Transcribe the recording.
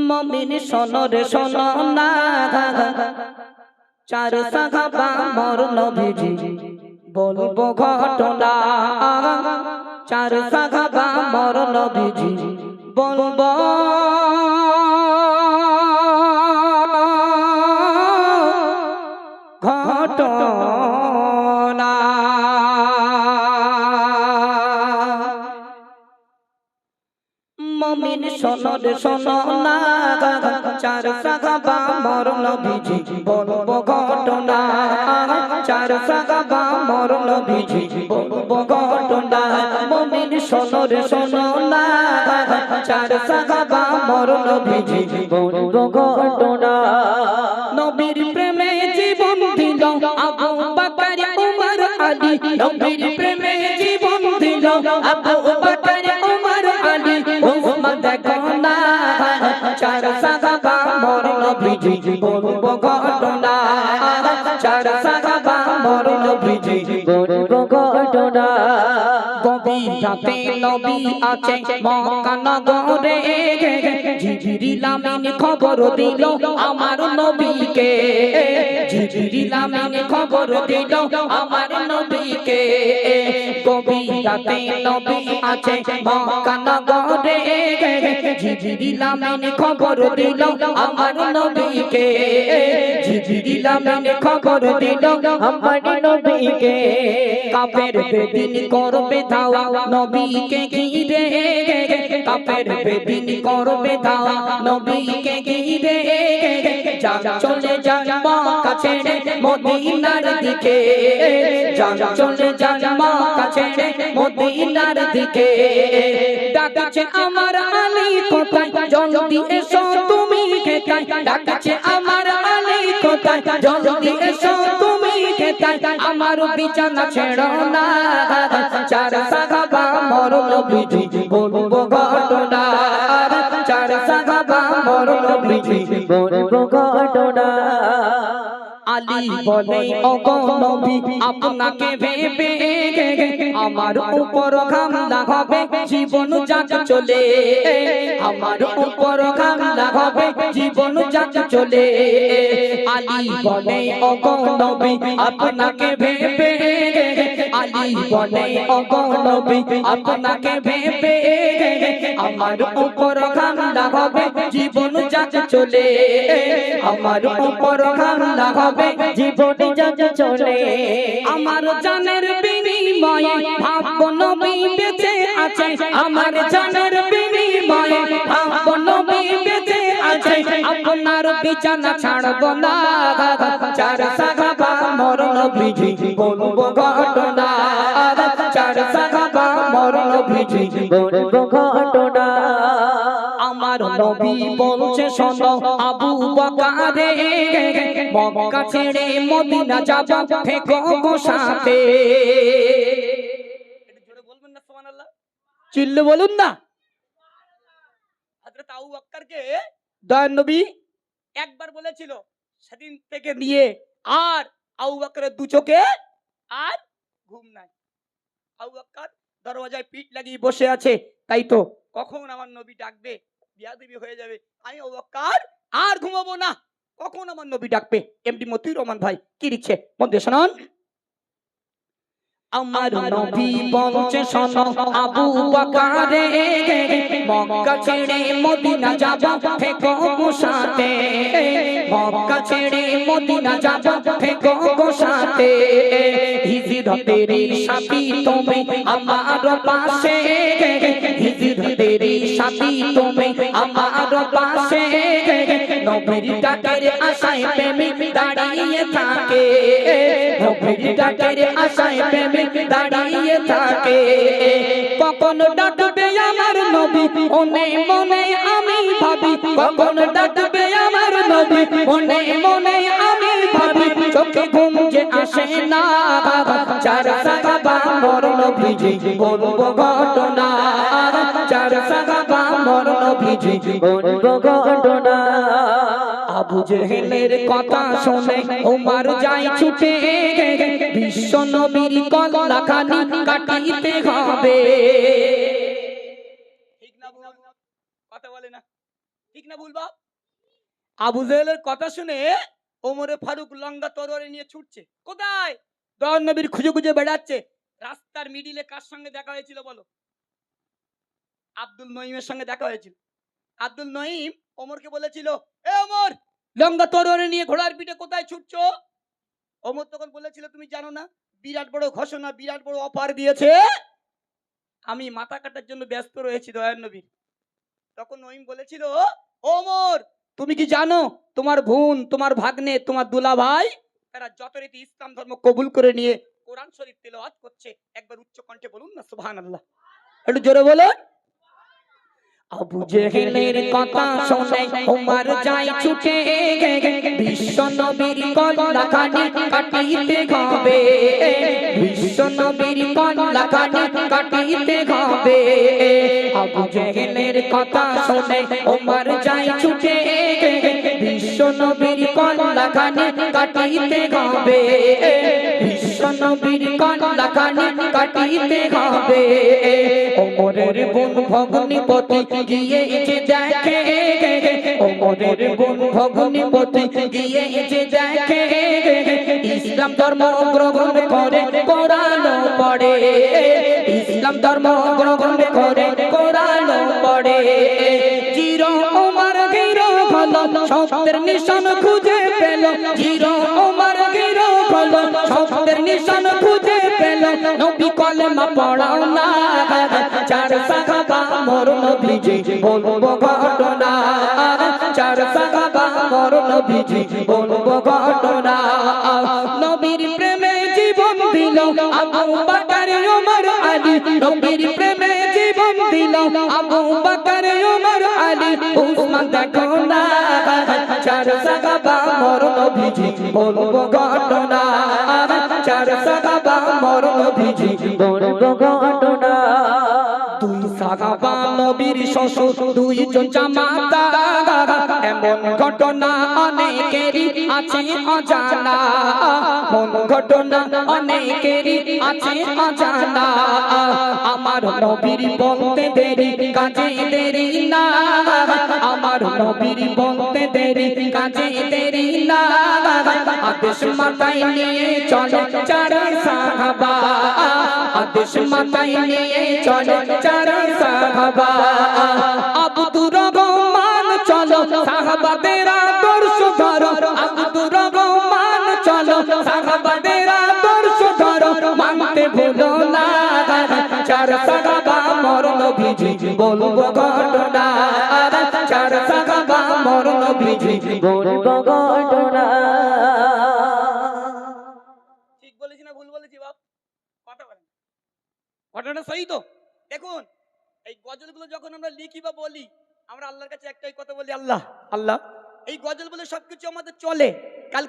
মুমিন শোনো রে শোনো না, চার সাহাবা মোর নবীজি বলবো ঘটনা। চার সাহাবা মোর নবীজি বলবো ঘটনা। মুমিন শোনো রে শোনো না, চার সাহাবা মোর নবীজি বলবো ঘটনা। চার সাহাবা মোর নবীজি বলবো ঘটনা। মুমিন শোনো রে শোনো না, চার সাহাবা মোর নবীজি বলবো ঘটনা। নবীর প্রেমে জীবন দিল আবু বকর উমর আলী। নবীর প্রেমে জীবন দিল আবু বকর উমর আলী। উম্মত দেখো না, চার সাহাবা মোর নবীজি বলবো ঘটনা। চার সাহাবা মোর নবীজি বলবো ঘটনা। গভীর রাতে নবী আছে মক্কা নগরে, জিবরিল আমিন খবর দিল আমার নবীকে। জিবরিল আমিন খবর দিল আমার নবীকে। গভীর রাতে নবী আছে মক্কা নগরে, জিবরিল আমিন খবর দিল আমার নবীকে। জিবরিল আমিন খবর দিল আমার নবীকে। কাফের বেদিন করবে ধাওয়া নবীকে ঘিরে, কাফের বেদিন করবে ধাওয়া নবীকে ঘিরে। যান চলে যান মক্কা ছেড়ে মদিনার দিকে, যান চলে যান মক্কা ছেড়ে মদিনার দিকে। ডাকছে আমার আলী কোথায়, জলদি এসো তুমি কোথায়। ডাকছে আমার আলী কোথায়, জলদি এসো তুমি কোথায়। আমার বিছানা ছেড়ো না, চার সাহাবা মোর নবীজি বলবো ঘটনা। চার সাহাবা মোর নবীজি বলবো ঘটনা। আলী বলে ওগো নবী আপনাকে ভেবে আমার উপর হামলা হবে জীবন যাক চলে। আমার উপর হামলা হবে জীবন যাক চলে। আলী বলে ওগো নবী আপনাকে ভেবে, আলী বলে ওগো নবী আপনাকে ভেবে আমার উপর হামলা হবে জীবন যাক চলে। আমার উপর হামলা হবে জীবন যাক চলে। আমার জানের বিনিময়ে ভাববো নবী বেঁচে আছে। আমার জানের বিনিময়ে ভাববো নবী বেঁচে আছে। আপনার বিছানা ছাড়বো না, চার সাহাবা মোর নবীজি বলবো ঘটনা। চার সাহাবা মোর নবীজি বলবো ঘটনা। আমার নবী বলছে শোনো আবু বকরে, মক্কা ছেড়ে মদিনা যাব থেকো গো সাথে। জোরে বলবেন না সুবহানাল্লাহ, চিল্লে বলুন না। হযরত আবু বকরকে দয়ার নবী একবার বলেছিল, সেদিন থেকে নিয়ে আর আবু বকরের দু চোখে আর ঘুম নাই। আবু বকর দরওয়াজায় পিঠ লাগিয়ে বসে আছে, তাই তো কখন আমার নবী ডাকবে, বিয়াদবি হয়ে যাবে। আমি আবু বকর আর ঘুমাবো না, কখন আমার নবী ডাকবে। এমডি মতিউর রহমান ভাই কি লিখছে মন দিয়ে শুনুন। আমার নবী বলছে শোনো আবু বকরে, মক্কা ছেড়ে মদিনা যাব থেকো গো সাথে। মক্কা ছেড়ে মদিনা যাব থেকো গো সাথে। হিজরতের সাথী তুমি আমার পাশে, হিজরতের সাথী তুমি আমার পাশে। নবীর ডাকের আশায় প্রেমিক দাঁড়িয়ে থাকে, নবীর ডাকের আশায় প্রেমিক দাঁড়িয়ে থাকে। কখন ডাকবে আমার নবী মনে মনে আমি ভাবি, কখন ডাকবে আমার নবী মনে মনে আমি ভাবি। চোখে ঘুম যে আসে না, চার সাহাবা মোর নবীজি বলবো ঘটনা। চার সাহাবা মোর নবীজি বলবো ঘটনা। আবু জেহেলের কথা শুনে ওমর যায় ছুটে, বিশ্ব নবীর কল্লাখানি কাটিতে হবে। ঠিক না কথা বলে না? ঠিক না ভুল বাপ? আবু জেহেলের কথা শুনে ওমরে ফারুক লঙ্গা তরবারি নিয়ে ছুটছে। কোথায়? দয়ার নবীর খুঁজে খুঁজে বেড়াচ্ছে। রাস্তার মিডিলে কার সঙ্গে দেখা হয়েছিল বলো? আব্দুল নঈমের সঙ্গে দেখা হয়েছিল। আব্দুল নঈম ওমরকে বলেছিল, এ ওমর, লঙ্গা তরবারি নিয়ে ঘোড়ার পিঠে কোথায় ছুটছো? ওমর তখন বলেছিল, তুমি জানো না বিরাট বড় ঘোষণা, বিরাট বড় অফার দিয়েছে, আমি মাথা কাটার জন্য ব্যস্ত রয়েছি দয়ার নবী। তখন নঈম বলেছিল, ওমর, তুমি কি জানো তোমার বোন, তোমার ভাগ্নে, তোমার দুলা ভাই তারা যথারীতি ইসলাম ধর্ম কবুল করে নিয়ে কোরআন শরীফ তেলাওয়াত করছে। একবার উচ্চ কণ্ঠে বলুন না সুবহানাল্লাহ, একটু জোরে বলুন। আবু জেহেলের কথা শুনে ওমর যায় ছুটে, বিশ্ব নবীর কল্যাণে কাটিতে হবে, বিশ্ব নবীর কল্যাণে কাটিতে হবে। আবু জেহেলের কথা শুনে ওমর যায় ছুটে, বিশ্ব নবীর কল্যাণে কাটিতে হবে, বিশ্ব নবীর কল্যাণে কাটিতে হবে। ওমরের বোন ভগ্নিপতি গিয়ে যে দেখে, ওমরের বোন ভগ্নিপতি গিয়ে যে দেখে, ইসলাম ধর্ম গ্রহণ করে কোরআন পড়ে, ইসলাম ধর্ম গ্রহণ করে কোরআন পড়ে। জিরো ওমর গিরো হলো, সত্যের নিশান খুঁজে পেল, জিরো ওমর গিরো হলো, সত্যের নিশান খুঁজে পেল। নবী কলেমা পড়াও না, চার সাহাবা মোর নবীজি বলবো ঘটনা, চার সাহাবা মোর নবীজি বলবো ঘটনা। নবীর প্রেমে জীবন দিল আবু বকর ওমর আলী, নবীর প্রেমে জীবন দিল আবু বকর ওমর আলী, উসমান দেখো না, চার সাহাবা মোর নবীজি বলবো ঘটনা, চার সাহাবা মোর নবীজি বলবো ঘটনা। দুই সাহাবা নবীর শ্বশুর, দুইজন জামাতা, এমন ঘটনা অনেকেরই আছে অজানা, এমন ঘটনা অনেকেরই আছে অজানা। আমার নবীর বলতে দেরি কাজে দেরি না, আমার নবীর বলতে দেরি কাজে দেরি না। আদেশ মাথায় নিয়ে চলে চার সাহাবা, আদেশ মাথায় নিয়ে চলে চার সাহাবা। আব্দুর রহমান চলো সাহাবাদের আদর্শ ধরো, আব্দুর রহমান চলো সাহাবাদের আদর্শ ধরো, মানতে ভুলো না, চার সাহাবা মোর নবীজি বলবো ঘটনা, চার সাহাবা মোর নবীজি বলবো ঘটনা। ঠিক বলেছি না ভুল বলেছি বাপ? কথা বলেন, ঘটনাটা সহি তো? দেখুন, এই গজলগুলো যখন আমরা লিখি বা বলি, আমরা আল্লাহর কাছে একটাই কথা বলি, আল্লাহ আল্লাহ, এই গজল বলে সবকিছু আমাদের চলে। কাল